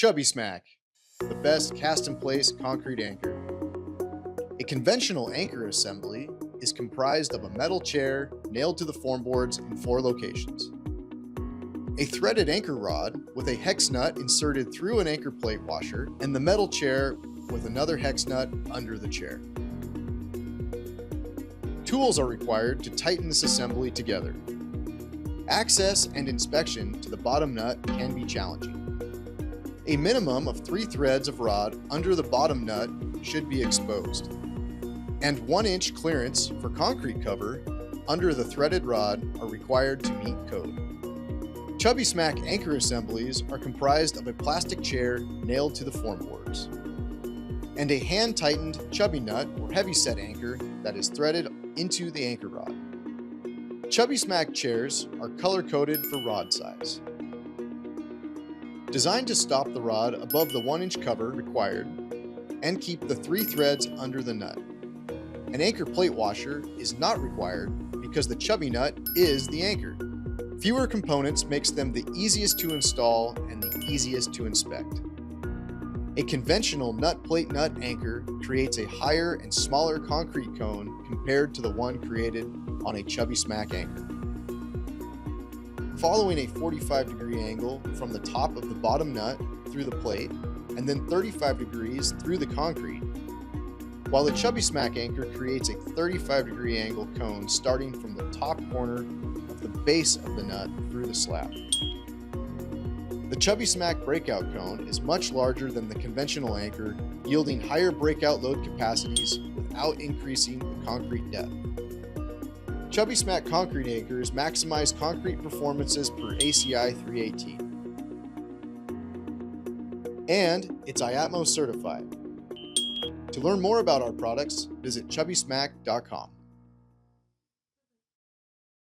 ChubbySmack, the best cast-in-place concrete anchor. A conventional anchor assembly is comprised of a metal chair nailed to the form boards in 4 locations, a threaded anchor rod with a hex nut inserted through an anchor plate washer, and the metal chair with another hex nut under the chair. Tools are required to tighten this assembly together. Access and inspection to the bottom nut can be challenging. A minimum of 3 threads of rod under the bottom nut should be exposed, and 1-inch clearance for concrete cover under the threaded rod are required to meet code. ChubbySmack anchor assemblies are comprised of a plastic chair nailed to the form boards, and a hand-tightened ChubbyNut or HeavySet anchor that is threaded into the anchor rod. ChubbySmack chairs are color-coded for rod size. Designed to stop the rod above the 1-inch cover required and keep the 3 threads under the nut. An anchor plate washer is not required because the ChubbyNut is the anchor. Fewer components makes them the easiest to install and the easiest to inspect. A conventional nut plate nut anchor creates a higher and smaller concrete cone compared to the one created on a ChubbySmack anchor. Following a 45-degree angle from the top of the bottom nut through the plate and then 35 degrees through the concrete, while the ChubbySmack anchor creates a 35-degree angle cone starting from the top corner of the base of the nut through the slab. The ChubbySmack breakout cone is much larger than the conventional anchor, yielding higher breakout load capacities without increasing the concrete depth. ChubbySmack concrete anchors maximize concrete performances per ACI 318. And it's IATMO certified. To learn more about our products, visit ChubbySmack.com.